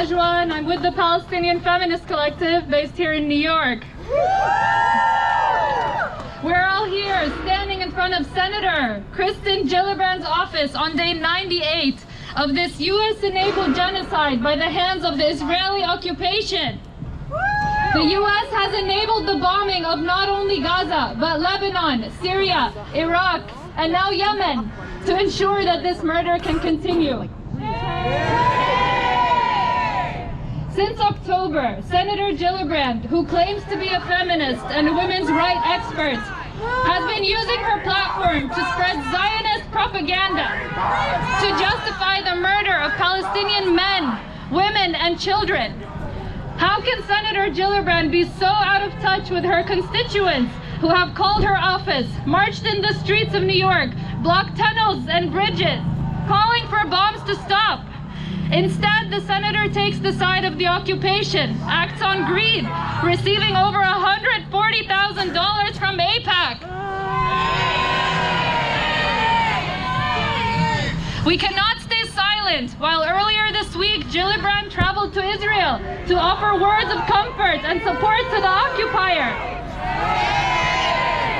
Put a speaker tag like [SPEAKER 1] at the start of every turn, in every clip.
[SPEAKER 1] Najwa, and I'm with the Palestinian Feminist Collective based here in New York. We're all here standing in front of Senator Kirsten Gillibrand's office on day 98 of this US-enabled genocide by the hands of the Israeli occupation. The US has enabled the bombing of not only Gaza, but Lebanon, Syria, Iraq, and now Yemen to ensure that this murder can continue. Since October, Senator Gillibrand, who claims to be a feminist and a women's rights expert, has been using her platform to spread Zionist propaganda to justify the murder of Palestinian men, women, and children. How can Senator Gillibrand be so out of touch with her constituents who have called her office, marched in the streets of New York, blocked tunnels and bridges, calling for bombs to stop? Instead, the senator takes the side of the occupation, acts on greed, receiving over $140,000 from AIPAC. We cannot stay silent while earlier this week Gillibrand traveled to Israel to offer words of comfort and support to the occupier.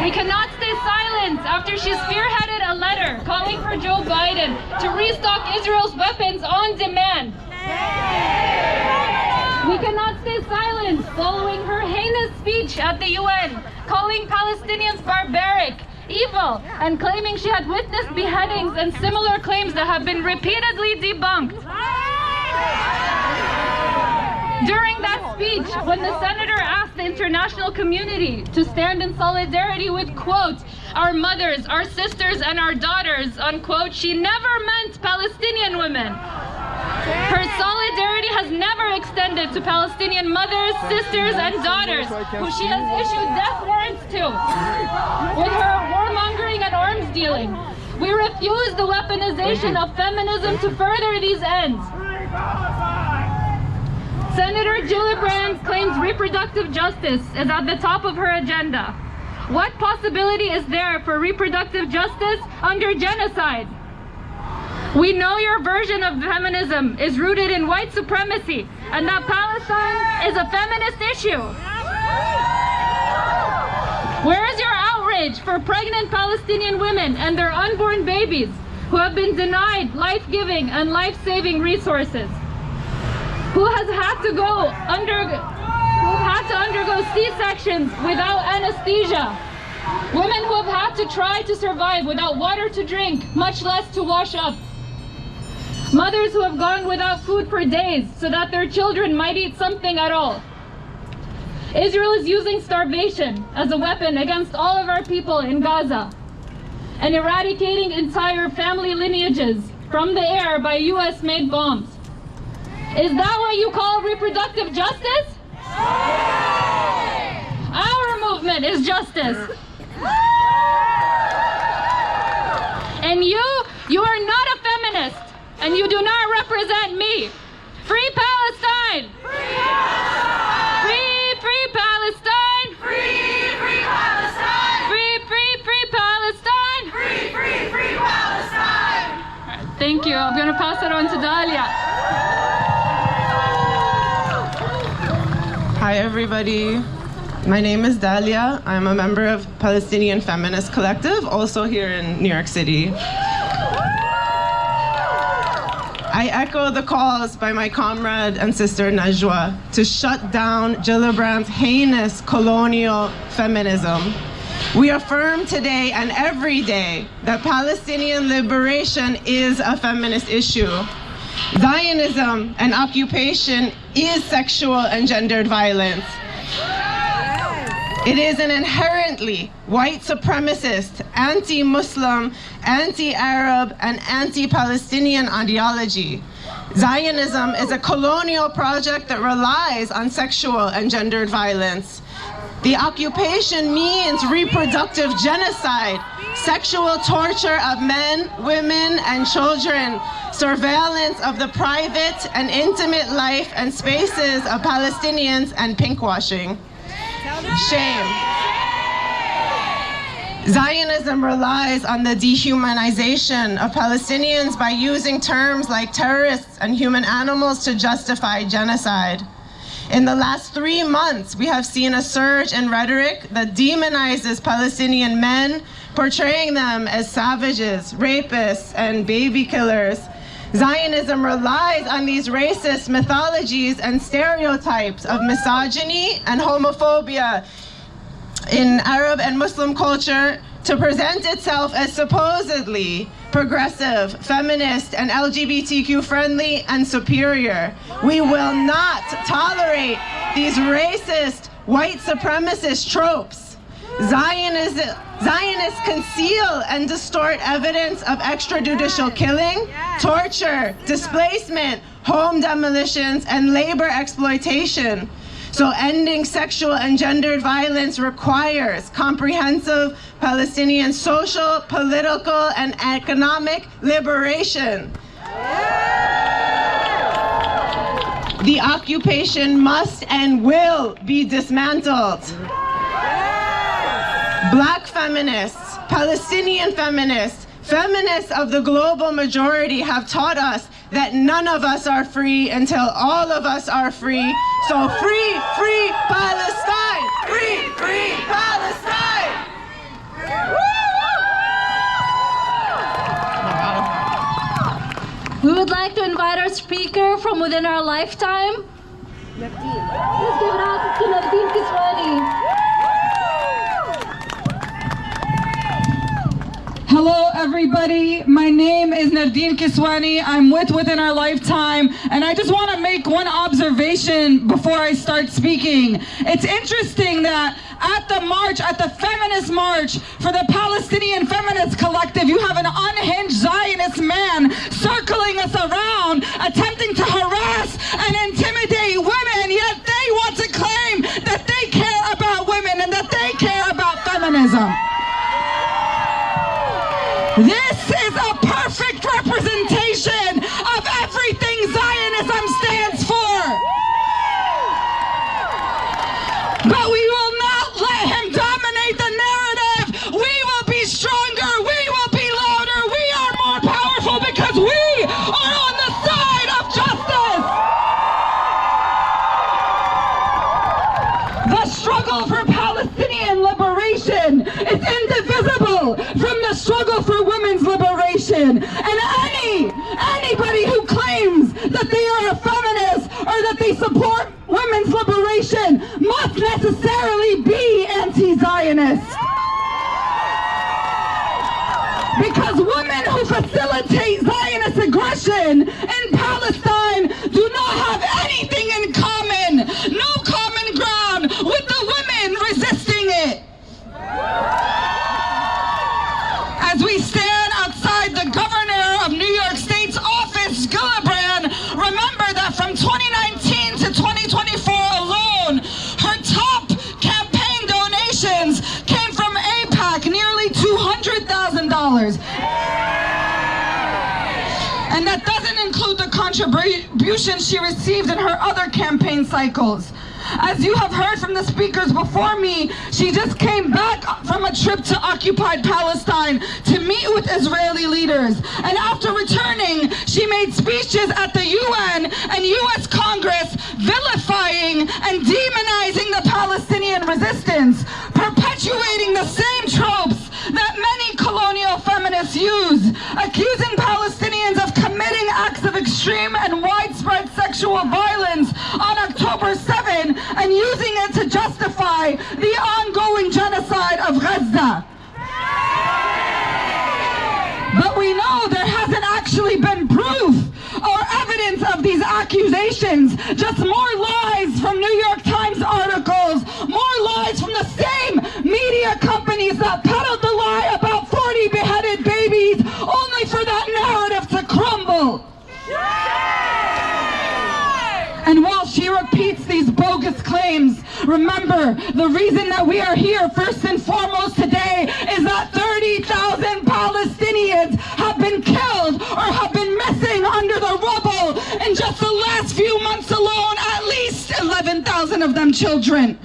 [SPEAKER 1] We cannot stay silent after she spearheaded a letter calling for Joe Biden to restock Israel's weapons on demand. We cannot stay silent following her heinous speech at the UN, calling Palestinians barbaric, evil, and claiming she had witnessed beheadings and similar claims that have been repeatedly debunked. During that speech, when the senator asked the international community to stand in solidarity with, quote, our mothers, our sisters, and our daughters, unquote, she never meant Palestinian women. Her solidarity has never extended to Palestinian mothers, sisters, and daughters, who she has issued death warrants to, with her warmongering and arms dealing. We refuse the weaponization of feminism to further these ends. Senator Gillibrand claims reproductive justice is at the top of her agenda. What possibility is there for reproductive justice under genocide? We know your version of feminism is rooted in white supremacy and that Palestine is a feminist issue. Where is your outrage for pregnant Palestinian women and their unborn babies who have been denied life-giving and life-saving resources? Who has had to undergo C-sections without anesthesia? Women who have had to try to survive without water to drink, much less to wash up. Mothers who have gone without food for days so that their children might eat something at all. Israel is using starvation as a weapon against all of our people in Gaza and eradicating entire family lineages from the air by US-made bombs. Is that what you call reproductive justice? Our movement is justice. And you are not a feminist, and you do not represent me. Free Palestine! Free Palestine! Free Palestine!
[SPEAKER 2] Free Palestine!
[SPEAKER 1] Free Palestine!
[SPEAKER 2] Free Palestine!
[SPEAKER 1] All right, thank you. I'm going to pass it on to Dalia.
[SPEAKER 3] Hi everybody, my name is Dalia. I'm a member of Palestinian Feminist Collective, also here in New York City. I echo the calls by my comrade and sister Najwa to shut down Gillibrand's heinous colonial feminism. We affirm today and every day that Palestinian liberation is a feminist issue. Zionism and occupation is sexual and gendered violence. It is an inherently white supremacist, anti-Muslim, anti-Arab, and anti-Palestinian ideology. Zionism is a colonial project that relies on sexual and gendered violence. The occupation means reproductive genocide, sexual torture of men, women, and children, surveillance of the private and intimate life and spaces of Palestinians, and pinkwashing. Shame. Zionism relies on the dehumanization of Palestinians by using terms like terrorists and human animals to justify genocide. In the last 3 months, we have seen a surge in rhetoric that demonizes Palestinian men, portraying them as savages, rapists, and baby killers. Zionism relies on these racist mythologies and stereotypes of misogyny and homophobia in Arab and Muslim culture to present itself as supposedly progressive, feminist, and LGBTQ friendly and superior. We will not tolerate these racist, white supremacist tropes. Zionists conceal and distort evidence of extrajudicial killing, torture, displacement, home demolitions, and labor exploitation. So ending sexual and gendered violence requires comprehensive Palestinian social, political, and economic liberation. The occupation must and will be dismantled. Black feminists, Palestinian feminists, feminists of the global majority have taught us that none of us are free until all of us are free. So free, free Palestine! Free, free Palestine!
[SPEAKER 1] We would like to invite our speaker from within our lifetime. Let's give it up to Navdeen Kiswani.
[SPEAKER 4] Hello everybody, my name is Navdeen Kiswani. I'm with Within Our Lifetime, and I just want to make one observation before I start speaking. It's interesting that at the march, at the feminist march for the Palestinian Feminist Collective, you have an unhinged Zionist man circling us around, attempting to harass and intimidate women, yet they want to claim that they care about women and that they care about feminism. This is a perfect representation of everything Zionism stands for. But we will not let him dominate the narrative. We will be stronger. We will be louder. We are more powerful because we are on the side of justice. The struggle for Palestinian liberation is indivisible from the struggle for women's liberation. And anybody who claims that they are a feminist or that they support women's liberation must necessarily be anti-Zionist. Because women who facilitate Zionist aggression in Palestine do not have anything in common, no common ground with the women resisting it. As we stand outside the governor of New York State's office, Gillibrand, remember that from 2019 to 2024 alone, her top campaign donations came from AIPAC, nearly $200,000. And that doesn't include the contributions she received in her other campaign cycles. As you have heard from the speakers before me, she just came back from a trip to occupied Palestine to meet with Israeli leaders. And after returning, she made speeches at the UN and US Congress vilifying and demonizing the Palestinian resistance, perpetuating the same tropes that many colonial feminists use, accusing Palestinians of committing acts of extreme and widespread sexual violence on October 7 and using it to justify the ongoing genocide of Gaza. But we know there hasn't actually been proof or evidence of these accusations, just more lies from New York Times articles, more lies from the same media companies that peddled the lie about 40 beheaded babies, only for that narrative to crumble. And while she repeats these bogus claims, remember, the reason that we are here first and foremost today is that 30,000 Palestinians have been killed or have been missing under the rubble. In just the last few months alone, at least 11,000 of them children.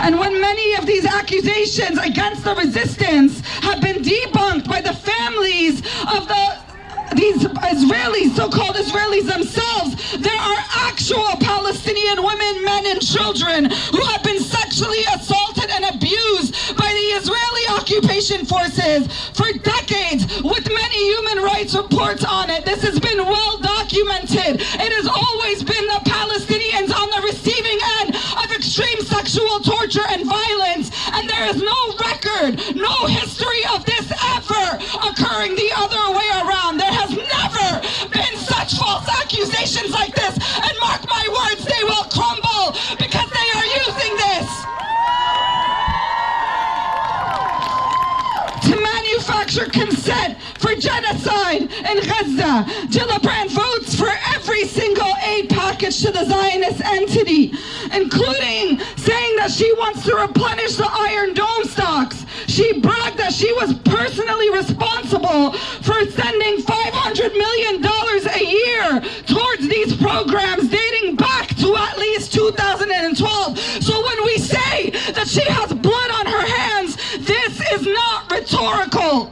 [SPEAKER 4] And when many of these accusations against the resistance have been debunked by the families of these Israelis, so-called Israelis themselves, there are actual Palestinian women, men, and children who have been sexually assaulted and abused by the Israeli occupation forces for decades, with many human rights reports on it. This has been well documented. It has always been the Palestinians on the receiving end of extreme sexual torture and violence, and there is no record, no history of this ever occurring the other way around. There has never been such false accusations like this, and mark my words, they will crumble because they are using this to manufacture consent for genocide in Gaza. Gillibrand votes for every single aid package to the Zionist entity, including saying that she wants to replenish the Iron Dome stocks. She bragged that she was personally responsible for sending $500 million a year towards these programs dating back to at least 2012. So when we say that she has blood on her hands, this is not rhetorical.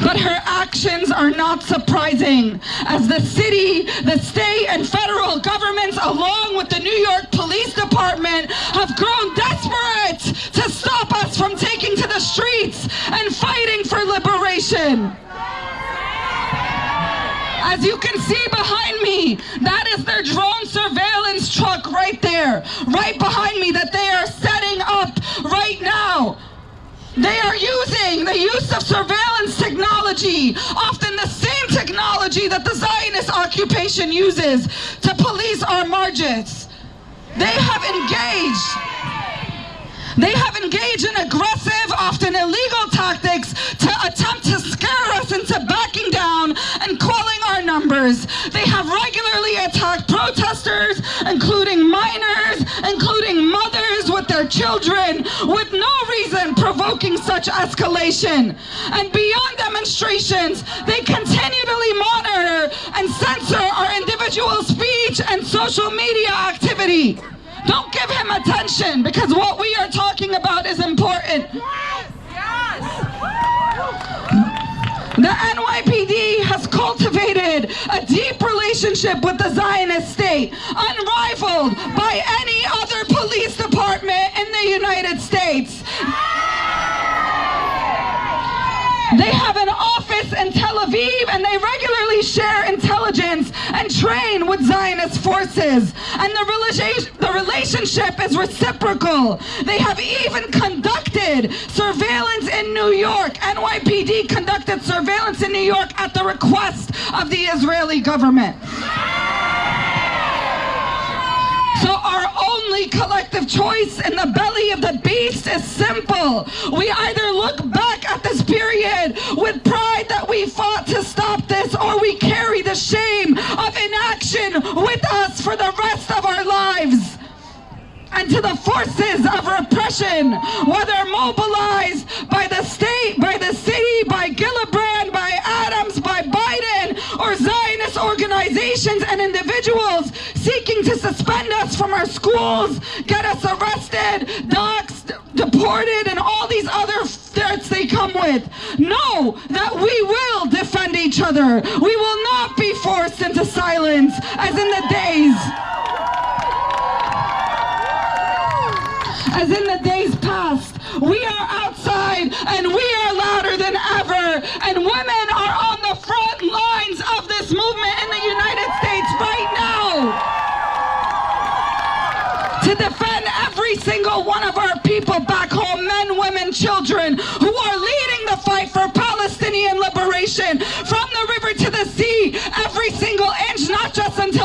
[SPEAKER 4] But her actions are not surprising, as the city, the state, and federal governments, along with the New York Police Department, have grown desperate to stop us from taking to the streets and fighting for liberation. As you can see behind me, that is their drone surveillance truck right there, right behind me, that they are setting up right now. They are using the use of surveillance technology, often the same technology that the Zionist occupation uses to police our marches. They have engaged in aggressive, often illegal tactics to attempt to scare us into backing down and calling our numbers. They have regularly attacked protesters, including minors, including mothers with their children, with no reason provoking such escalation. And beyond demonstrations, they continually monitor and censor our individual speech and social media activity. Don't give him attention, because what we are talking about is important. The NYPD has cultivated a deep relationship with the Zionist state, unrivaled by any other police department in the United States. They have an office in Tel Aviv, and they regularly share intelligence and train with Zionist forces. And the relationship is reciprocal. They have even conducted surveillance in New York. NYPD conducted surveillance in New York at the request of the Israeli government. So our only collective choice in the belly of the beast is simple. We either look back at this period with pride that we fought to stop this, or we carry the shame of inaction with us for the rest of our lives. And to the forces of repression, whether mobilized by the state, by the city, by Gillibrand, by Adams, by Biden, or Zionist organizations and individuals seeking to suspend us from our schools, get us arrested, doxxed, deported, and all these other threats they come with, know that we will defend each other. We will not be forced into silence as in the days past. We are outside and we are louder than ever, and women are on the front lines of this movement in the United States right now to defend every single one of our people back home, men, women, children, who are leading the fight for Palestinian liberation from the river to the sea, every single inch, not just until